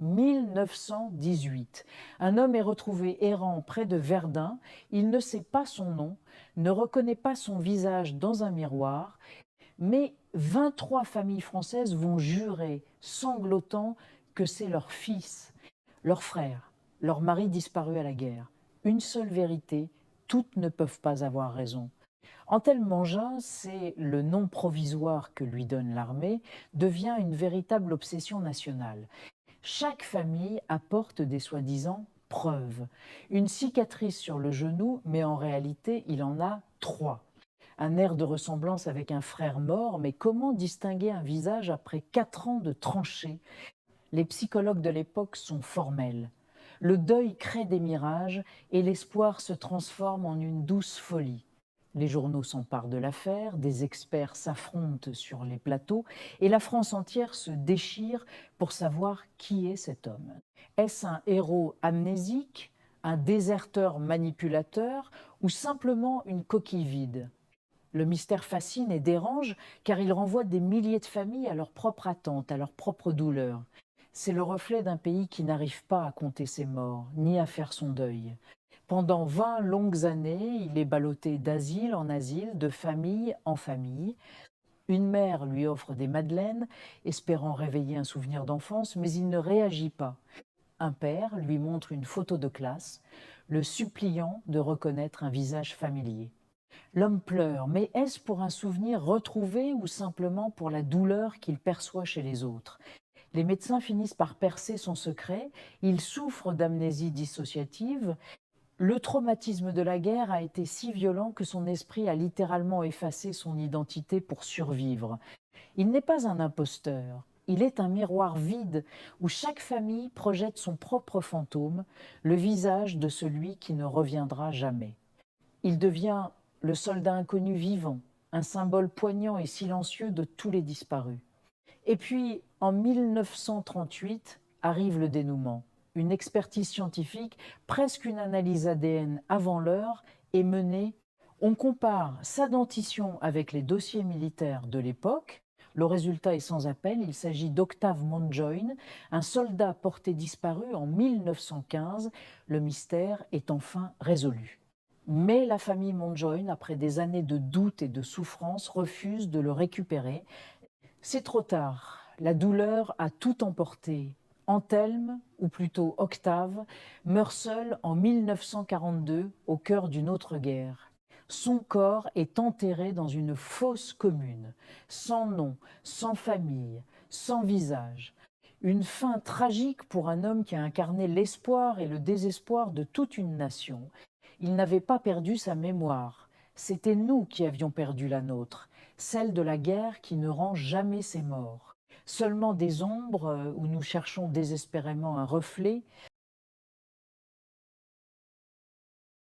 1918. Un homme est retrouvé errant près de Verdun. Il ne sait pas son nom, ne reconnaît pas son visage dans un miroir, mais 23 familles françaises vont jurer, sanglotant, que c'est leur fils, leur frère, leur mari disparu à la guerre. Une seule vérité, toutes ne peuvent pas avoir raison. Anthelme Mangin, c'est le nom provisoire que lui donne l'armée, devient une véritable obsession nationale. Chaque famille apporte des soi-disant preuves. Une cicatrice sur le genou, mais en réalité, il en a 3. Un air de ressemblance avec un frère mort, mais comment distinguer un visage après 4 ans de tranchées? Les psychologues de l'époque sont formels. Le deuil crée des mirages et l'espoir se transforme en une douce folie. Les journaux s'emparent de l'affaire, des experts s'affrontent sur les plateaux et la France entière se déchire pour savoir qui est cet homme. Est-ce un héros amnésique, un déserteur manipulateur ou simplement une coquille vide? Le mystère fascine et dérange car il renvoie des milliers de familles à leurs propres attentes, à leurs propres douleurs. C'est le reflet d'un pays qui n'arrive pas à compter ses morts, ni à faire son deuil. Pendant 20 longues années, il est ballotté d'asile en asile, de famille en famille. Une mère lui offre des madeleines, espérant réveiller un souvenir d'enfance, mais il ne réagit pas. Un père lui montre une photo de classe, le suppliant de reconnaître un visage familier. L'homme pleure, mais est-ce pour un souvenir retrouvé ou simplement pour la douleur qu'il perçoit chez les autres? Les médecins finissent par percer son secret, il souffre d'amnésie dissociative. Le traumatisme de la guerre a été si violent que son esprit a littéralement effacé son identité pour survivre. Il n'est pas un imposteur, il est un miroir vide où chaque famille projette son propre fantôme, le visage de celui qui ne reviendra jamais. Il devient le soldat inconnu vivant, un symbole poignant et silencieux de tous les disparus. Et puis, en 1938, arrive le dénouement. Une expertise scientifique, presque une analyse ADN avant l'heure, est menée. On compare sa dentition avec les dossiers militaires de l'époque. Le résultat est sans appel, il s'agit d'Octave Monjoyne, un soldat porté disparu en 1915. Le mystère est enfin résolu. Mais la famille Monjoyne, après des années de doute et de souffrance, refuse de le récupérer. C'est trop tard. La douleur a tout emporté. Anthelme, ou plutôt Octave, meurt seul en 1942 au cœur d'une autre guerre. Son corps est enterré dans une fosse commune, sans nom, sans famille, sans visage. Une fin tragique pour un homme qui a incarné l'espoir et le désespoir de toute une nation. Il n'avait pas perdu sa mémoire. C'était nous qui avions perdu la nôtre, celle de la guerre qui ne rend jamais ses morts. Seulement des ombres où nous cherchons désespérément un reflet,